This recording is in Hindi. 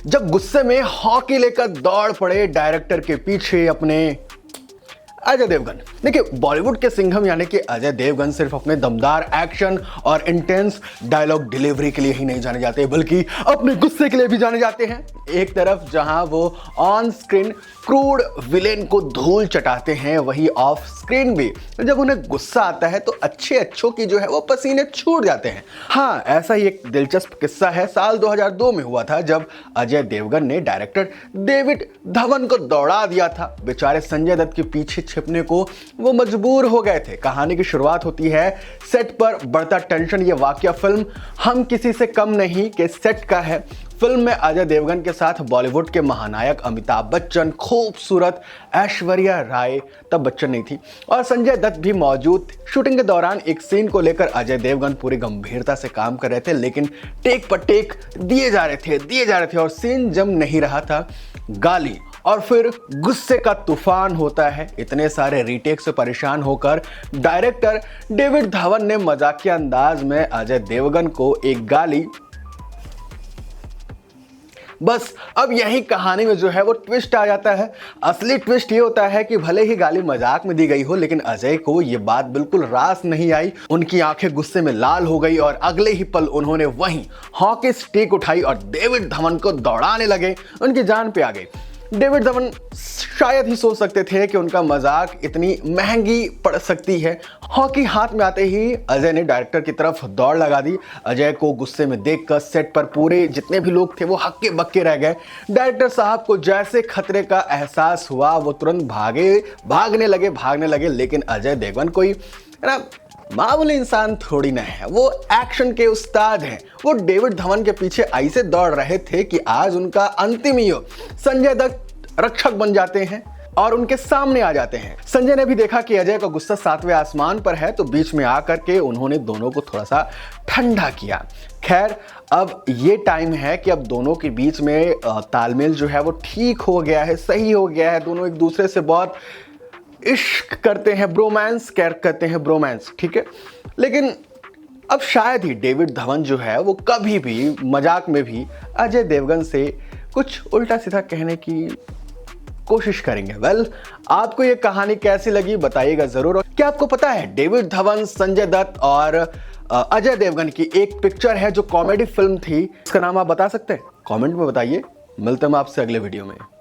जब गुस्से में हॉकी लेकर दौड़ पड़े डायरेक्टर के पीछे अपने अजय देवगन। देखिए, बॉलीवुड के सिंघम यानी कि अजय देवगन सिर्फ अपने दमदार एक्शन और इंटेंस डायलॉग डिलीवरी के लिए ही नहीं जाने जाते, बल्कि अपने गुस्से के लिए भी जाने जाते हैं। एक तरफ जहां वो ऑन स्क्रीन क्रूड विलेन को धूल चटाते हैं, वहीं ऑफ स्क्रीन भी जब उन्हें गुस्सा आता है तो अच्छों की जो है वो पसीने छूट जाते हैं। हाँ, ऐसा ही एक दिलचस्प किस्सा है, साल 2002 में हुआ था, जब अजय देवगन ने डायरेक्टर डेविड धवन को दौड़ा दिया था। बेचारे संजय दत्त के पीछे छिपने को वो मजबूर हो गए थे। कहानी की शुरुआत होती है सेट पर बढ़ता टेंशन। ये वाकया फिल्म हम किसी से कम नहीं के सेट का है। फिल्म में अजय देवगन के साथ बॉलीवुड के महानायक अमिताभ बच्चन, खूबसूरत ऐश्वर्या राय, तब बच्चन नहीं थी, और संजय दत्त भी मौजूद थे। शूटिंग के दौरान एक सीन को लेकर अजय देवगन पूरी गंभीरता से काम कर रहे थे, लेकिन टेक पर टेक दिए जा रहे थे और सीन जम नहीं रहा था। गाली और फिर गुस्से का तूफान होता है। इतने सारे रीटेक से परेशान होकर डायरेक्टर डेविड धवन ने मजाकिया अंदाज में अजय देवगन को एक गाली। बस अब यही कहानी में जो है वो ट्विस्ट आ जाता है। असली ट्विस्ट ये होता है कि भले ही गाली मजाक में दी गई हो, लेकिन अजय को ये बात बिल्कुल रास नहीं आई। उनकी आंखें गुस्से में लाल हो गई और अगले ही पल उन्होंने वहीं हॉकी स्टिक उठाई और डेविड धवन को दौड़ाने लगे। उनकी जान पे आ गई। डेविड धवन शायद ही सोच सकते थे कि उनका मजाक इतनी महंगी पड़ सकती है। हॉकी हाथ में आते ही अजय ने डायरेक्टर की तरफ दौड़ लगा दी। अजय को गुस्से में देखकर सेट पर पूरे जितने भी लोग थे वो हक्के बक्के रह गए। डायरेक्टर साहब को जैसे खतरे का एहसास हुआ, वो तुरंत भागने लगे, लेकिन अजय देवगन कोई मामूली इंसान थोड़ी ना है, वो एक्शन के उस्ताद हैं। वो डेविड धवन के पीछे ऐसे दौड़ रहे थे कि आज उनका अंतिम योग संजय दत्त रक्षक बन जाते हैं और उनके सामने आ जाते हैं। संजय ने भी देखा कि अजय का गुस्सा 7वें आसमान पर है, तो बीच में आकर के उन्होंने दोनों को थोड़ा सा ठंडा किया। खैर, अब ये टाइम है कि अब दोनों के बीच में तालमेल जो है वो ठीक हो गया है, सही हो गया है। दोनों एक दूसरे से बहुत इश्क करते हैं, ब्रोमांस करते हैं, ब्रोमांस, ठीक है। लेकिन अब शायद ही डेविड धवन जो है वो कभी भी मजाक में भी अजय देवगन से कुछ उल्टा सीधा कहने की कोशिश करेंगे। वेल, आपको ये कहानी कैसी लगी बताइएगा जरूर। और क्या आपको पता है डेविड धवन, संजय दत्त और अजय देवगन की एक पिक्चर है जो कॉमेडी फिल्म थी, इसका नाम आप बता सकते हैं? कमेंट में बताइए। मिलते हैं आपसे अगले वीडियो में।